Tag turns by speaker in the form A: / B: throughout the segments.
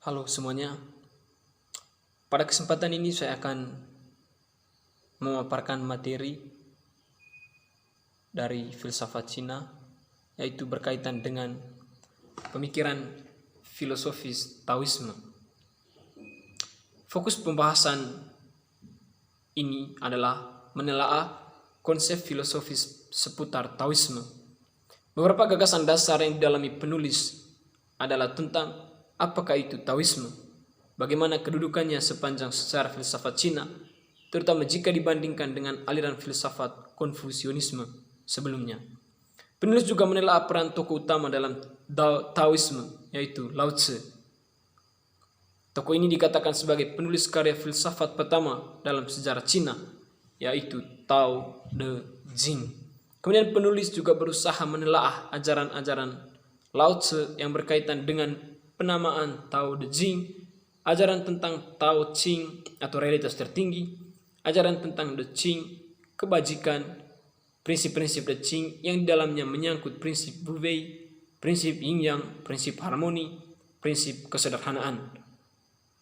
A: Halo semuanya, pada kesempatan ini saya akan memaparkan materi dari filsafat Cina, yaitu berkaitan dengan pemikiran filosofis Taoisme. Fokus pembahasan ini adalah menelaah konsep filosofis seputar Taoisme. Beberapa gagasan dasar yang didalami penulis adalah tentang apakah itu Taoisme, bagaimana kedudukannya sepanjang sejarah filsafat Cina, terutama jika dibandingkan dengan aliran filsafat Konfusianisme sebelumnya. Penulis juga menelaah peran tokoh utama dalam Taoisme, yaitu Lao Tzu. Tokoh ini dikatakan sebagai penulis karya filsafat pertama dalam sejarah Cina, yaitu Tao Te Ching. Kemudian penulis juga berusaha menelaah ajaran-ajaran Lao Tzu yang berkaitan dengan penamaan Tao Te Ching, ajaran tentang Tao Ching atau realitas tertinggi, ajaran tentang De Ching, kebajikan, prinsip-prinsip De Ching yang di dalamnya menyangkut prinsip Wu Wei, prinsip Yin Yang, prinsip harmoni, prinsip kesederhanaan.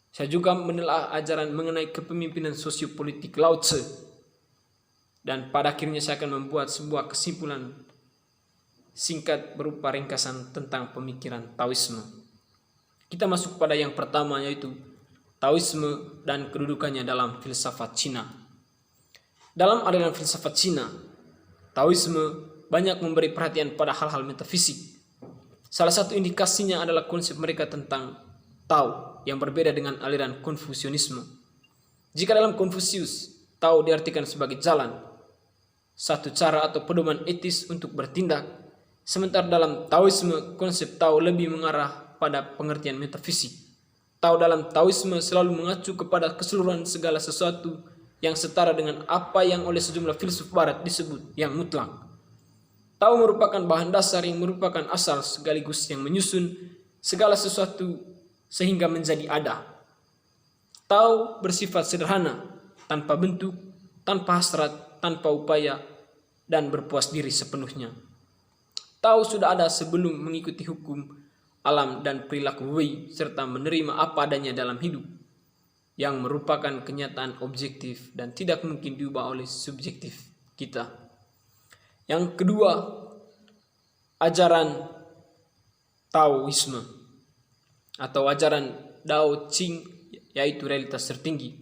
A: Saya juga menelaah ajaran mengenai kepemimpinan sosiopolitik Lao Tzu. Dan pada akhirnya saya akan membuat sebuah kesimpulan singkat berupa ringkasan tentang pemikiran Taoisme. Kita masuk pada yang pertama, yaitu Taoisme dan kedudukannya dalam filsafat Cina. Dalam aliran filsafat Cina, Taoisme banyak memberi perhatian pada hal-hal metafisik. Salah satu indikasinya adalah konsep mereka tentang Tao yang berbeda dengan aliran Konfusianisme. Jika dalam Konfusius, Tao diartikan sebagai jalan, satu cara atau pedoman etis untuk bertindak, sementara dalam Taoisme konsep Tao lebih mengarah pada pengertian metafisik. Tao dalam Taoisme selalu mengacu kepada keseluruhan segala sesuatu yang setara dengan apa yang oleh sejumlah filsuf barat disebut yang mutlak. Tao merupakan bahan dasar yang merupakan asal sekaligus yang menyusun segala sesuatu sehingga menjadi ada. Tao bersifat sederhana, tanpa bentuk, tanpa hasrat, tanpa upaya, dan berpuas diri sepenuhnya. Tao sudah ada sebelum mengikuti hukum alam dan perilaku Wei, serta menerima apa adanya dalam hidup, yang merupakan kenyataan objektif dan tidak mungkin diubah oleh subjektif kita. Yang kedua, ajaran Taoisme atau ajaran Dao Ching, yaitu realitas tertinggi.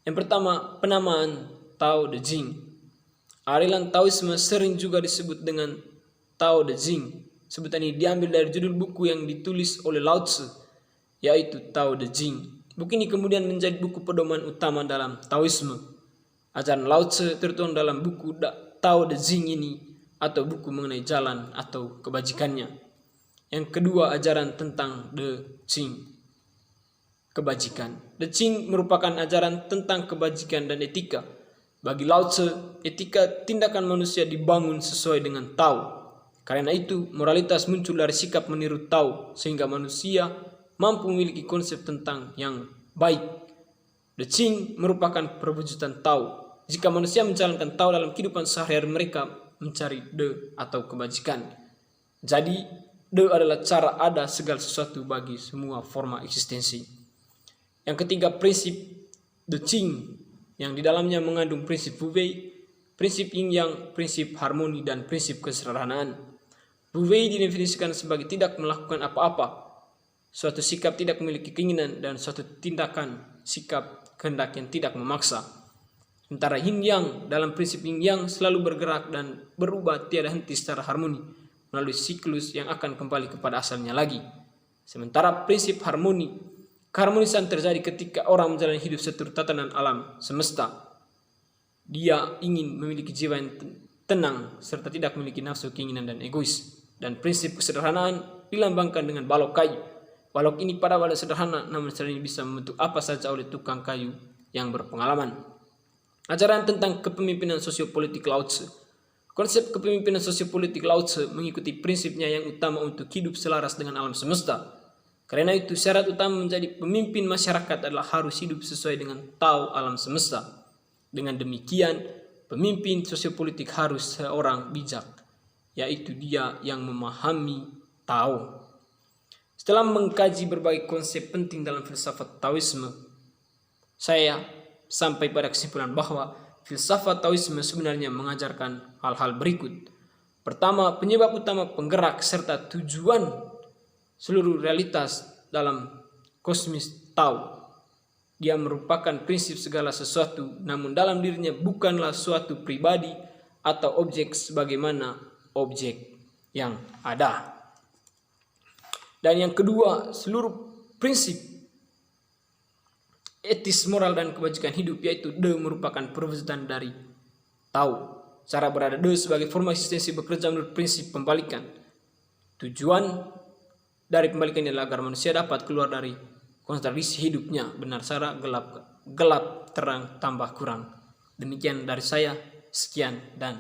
A: Yang pertama, penamaan Tao Te Ching. Aliran Taoisme sering juga disebut dengan Tao Te Ching. Sebutan ini diambil dari judul buku yang ditulis oleh Lao Tzu, yaitu Tao Te Ching. Buku ini kemudian menjadi buku pedoman utama dalam Taoisme. Ajaran Lao Tzu tertuang dalam buku Tao Te Ching ini, atau buku mengenai jalan atau kebajikannya. Yang kedua, ajaran tentang De Ching, kebajikan. De Ching merupakan ajaran tentang kebajikan dan etika. Bagi Lao Tzu, etika tindakan manusia dibangun sesuai dengan Tao. Karena itu, moralitas muncul dari sikap meniru Tao, sehingga manusia mampu memiliki konsep tentang yang baik. De Ching merupakan perwujudan Tao. Jika manusia menjalankan Tao dalam kehidupan sehari-hari, mereka mencari De atau kebajikan. Jadi, De adalah cara ada segala sesuatu bagi semua forma eksistensi. Yang ketiga, prinsip De Ching, yang di dalamnya mengandung prinsip Wu Wei, prinsip Yin Yang, prinsip harmoni, dan prinsip kesederhanaan. Wu Wei didefinisikan sebagai tidak melakukan apa-apa, suatu sikap tidak memiliki keinginan, dan suatu tindakan sikap kehendak yang tidak memaksa. Sementara Yin Yang, dalam prinsip Yin Yang selalu bergerak dan berubah tiada henti secara harmoni melalui siklus yang akan kembali kepada asalnya lagi. Sementara prinsip harmoni, keharmonisan terjadi ketika orang menjalani hidup seturut tatanan alam semesta. Dia ingin memiliki jiwa yang tenang serta tidak memiliki nafsu, keinginan, dan egois. Dan prinsip kesederhanaan dilambangkan dengan balok kayu. Balok ini pada awalnya sederhana, namun sering bisa membentuk apa saja oleh tukang kayu yang berpengalaman. Ajaran tentang kepemimpinan sosiopolitik Lao Tzu. Konsep kepemimpinan sosiopolitik Lao Tzu mengikuti prinsipnya yang utama untuk hidup selaras dengan alam semesta. Karena itu, syarat utama menjadi pemimpin masyarakat adalah harus hidup sesuai dengan Tao alam semesta. Dengan demikian, pemimpin sosiopolitik harus seorang bijak, yaitu dia yang memahami Tao. Setelah mengkaji berbagai konsep penting dalam filsafat Taoisme, saya sampai pada kesimpulan bahwa filsafat Taoisme sebenarnya mengajarkan hal-hal berikut. Pertama, penyebab utama, penggerak, serta tujuan seluruh realitas dalam kosmis Tao. Dia merupakan prinsip segala sesuatu, namun dalam dirinya bukanlah suatu pribadi atau objek sebagaimana objek yang ada. Dan yang kedua, seluruh prinsip etis, moral, dan kebajikan hidup, yaitu De, merupakan perwujudan dari Tao. Cara berada De sebagai forma eksistensi bekerja menurut prinsip pembalikan. Tujuan dari pembalikan adalah agar manusia dapat keluar dari kontradiksi hidupnya, benar salah, gelap terang, tambah kurang. Demikian dari saya, sekian dan